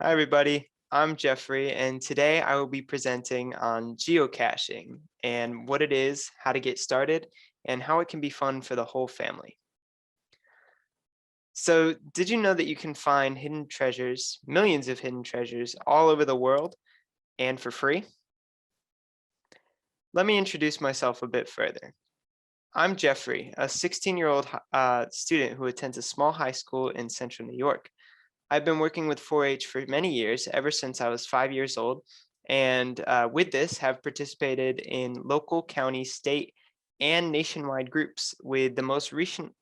Hi, everybody. I'm Jeffrey, and today I will be presenting on geocaching and what it is, how to get started, and how it can be fun for the whole family. So, did you know that you can find hidden treasures, millions of hidden treasures, all over the world and for free? Let me introduce myself a bit further. I'm Jeffrey, a 16-year-old student who attends a small high school in central New York. I've been working with 4-H for many years, ever since I was 5 years old, and with this, have participated in local, county, state, and nationwide groups. With the most recent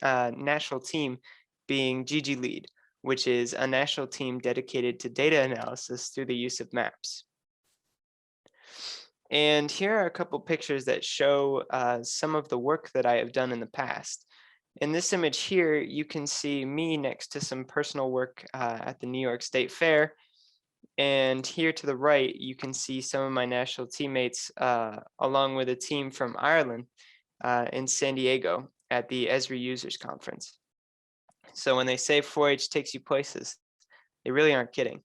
national team being GG Lead, which is a national team dedicated to data analysis through the use of maps. And here are a couple pictures that show some of the work that I have done in the past. In this image here, you can see me next to some personal work at the New York State Fair. And here to the right, you can see some of my national teammates along with a team from Ireland in San Diego at the Esri Users Conference. So when they say 4-H takes you places, they really aren't kidding.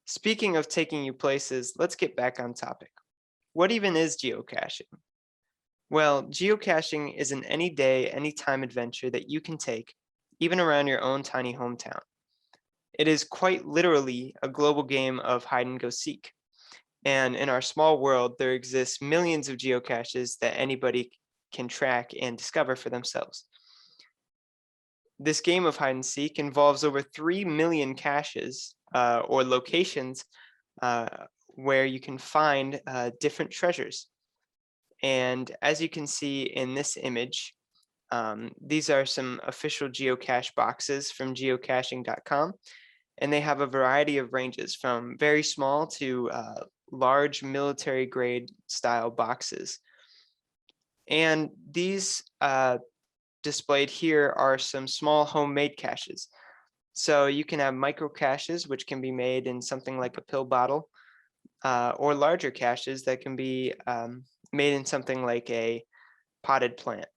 Speaking of taking you places, let's get back on topic. What even is geocaching? Well, geocaching is an any day, anytime adventure that you can take, even around your own tiny hometown. It is quite literally a global game of hide and go seek. And in our small world, there exists millions of geocaches that anybody can track and discover for themselves. This game of hide and seek involves over 3 million caches or locations where you can find different treasures. And as you can see in this image, these are some official geocache boxes from geocaching.com, and they have a variety of ranges from very small to large military grade style boxes. And these displayed here are some small homemade caches. So you can have micro caches, which can be made in something like a pill bottle, or larger caches that can be made in something like a potted plant.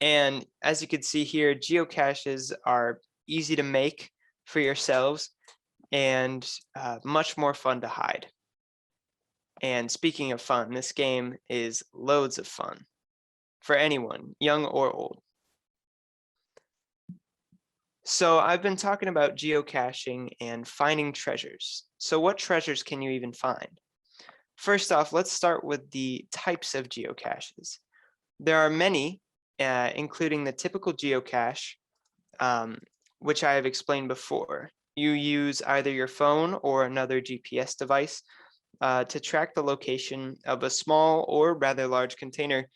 And as you can see here, geocaches are easy to make for yourselves and much more fun to hide. And speaking of fun, this game is loads of fun for anyone, young or old. So I've been talking about geocaching and finding treasures. So what treasures can you even find? First off, let's start with the types of geocaches. There are many, including the typical geocache, um, which I have explained before. You use either your phone or another GPS device to track the location of a small or rather large container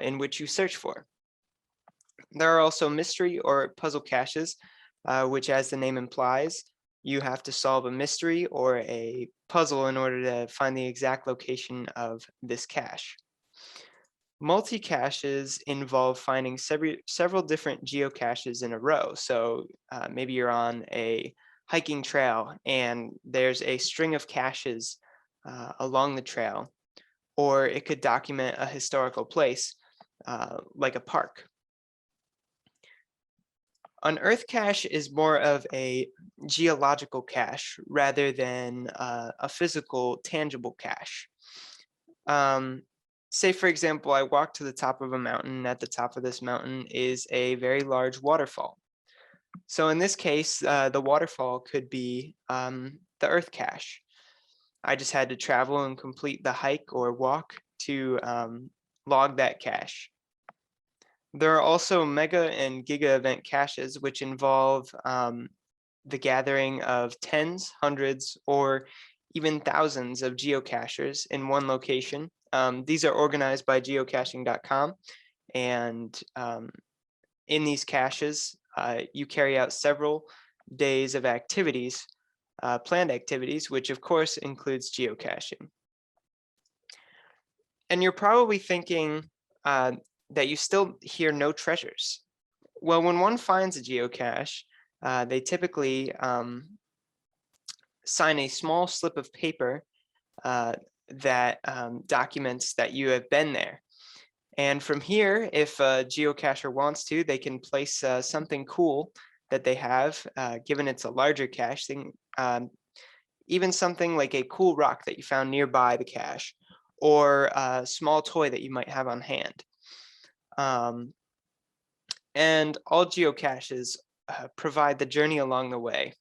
in which you search for. There are also mystery or puzzle caches, which, as the name implies, you have to solve a mystery or a puzzle in order to find the exact location of this cache. Multi-caches involve finding several different geocaches in a row. So maybe you're on a hiking trail and there's a string of caches along the trail, or it could document a historical place like a park. An earth cache is more of a geological cache rather than a physical, tangible cache. Um, Say, for example, I walk to the top of a mountain, and at the top of this mountain is a very large waterfall. So in this case, the waterfall could be the earth cache. I just had to travel and complete the hike or walk to log that cache. There are also mega and giga event caches, which involve the gathering of tens, hundreds, or even thousands of geocachers in one location. These are organized by geocaching.com, and in these caches, you carry out several days of activities, planned activities, which of course includes geocaching. And you're probably thinking that you still hear no treasures. Well, when one finds a geocache, they typically sign a small slip of paper that documents that you have been there. And from here, if a geocacher wants to, they can place something cool that they have, given it's a larger cache thing. Even something like a cool rock that you found nearby the cache, or a small toy that you might have on hand. And all geocaches provide the journey along the way.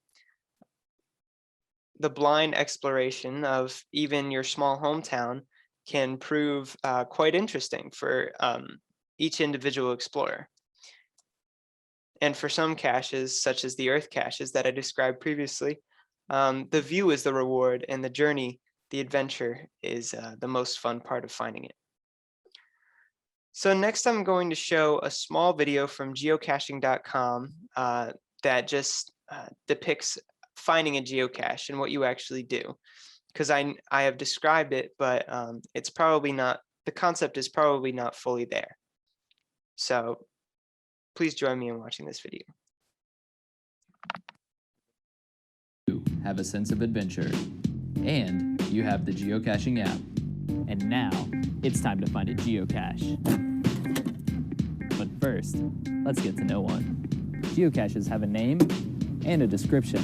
The blind exploration of even your small hometown can prove quite interesting for each individual explorer. And for some caches, such as the Earth caches that I described previously, the view is the reward, and the journey, the adventure, is the most fun part of finding it. So next I'm going to show a small video from geocaching.com that just depicts finding a geocache and what you actually do. Because I have described it, but it's probably not, the concept is probably not fully there. So please join me in watching this video. You have a sense of adventure, and you have the geocaching app. And now, it's time to find a geocache. But first, let's get to know one. Geocaches have a name and a description,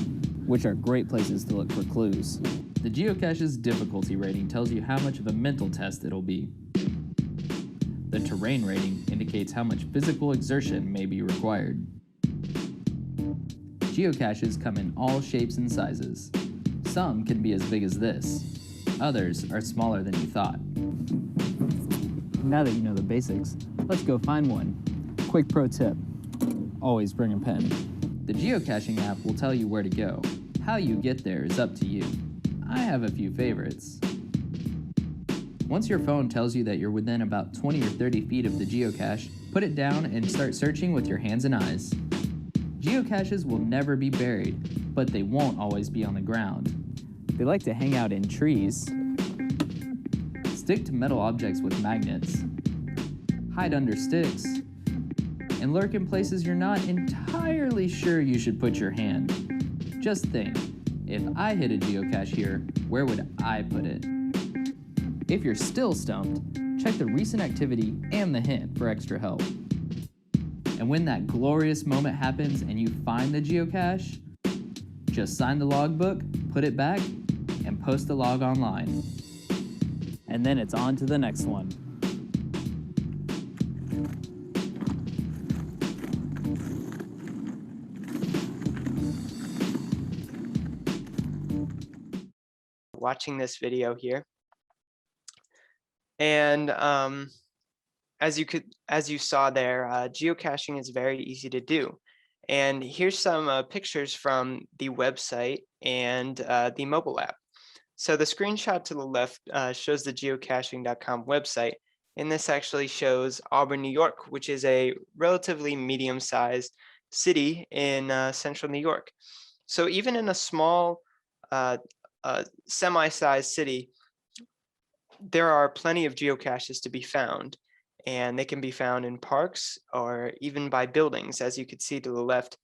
which are great places to look for clues. The geocache's difficulty rating tells you how much of a mental test it'll be. The terrain rating indicates how much physical exertion may be required. Geocaches come in all shapes and sizes. Some can be as big as this. Others are smaller than you thought. Now that you know the basics, let's go find one. Quick pro tip, always bring a pen. The geocaching app will tell you where to go. How you get there is up to you. I have a few favorites. Once your phone tells you that you're within about 20 or 30 feet of the geocache, put it down and start searching with your hands and eyes. Geocaches will never be buried, but they won't always be on the ground. They like to hang out in trees. Stick to metal objects with magnets. Hide under sticks. And lurk in places you're not entirely sure you should put your hand. Just think, if I hid a geocache here, where would I put it? If you're still stumped, check the recent activity and the hint for extra help. And when that glorious moment happens and you find the geocache, just sign the logbook, put it back, and post the log online. And then it's on to the next one. Watching this video here. And as you saw there, geocaching is very easy to do. And here's some pictures from the website and the mobile app. So the screenshot to the left shows the geocaching.com website, and this actually shows Auburn, New York, which is a relatively medium-sized city in central New York. So even in a small semi-sized city, there are plenty of geocaches to be found, and they can be found in parks or even by buildings. As you can see to the left,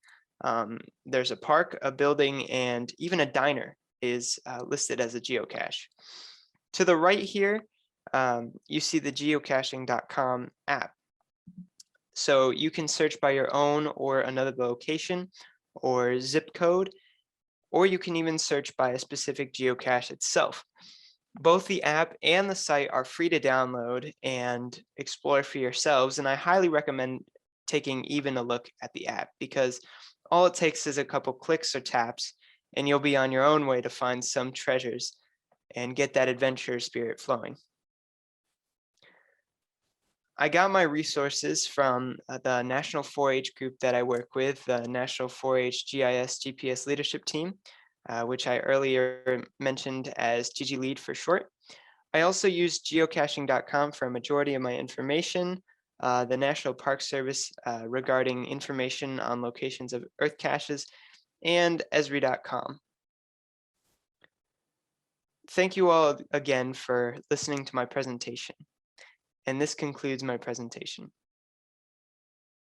there's a park, a building, and even a diner is listed as a geocache. To the right here, you see the geocaching.com app. So you can search by your own or another location or zip code, or you can even search by a specific geocache itself. Both the app and the site are free to download and explore for yourselves, and I highly recommend taking even a look at the app, because all it takes is a couple clicks or taps and you'll be on your own way to find some treasures and get that adventure spirit flowing. I got my resources from the National 4-H group that I work with, the National 4-H GIS GPS Leadership Team, which I earlier mentioned as GG Lead for short. I also use geocaching.com for a majority of my information, the National Park Service regarding information on locations of Earth caches, and Esri.com. Thank you all again for listening to my presentation. And this concludes my presentation.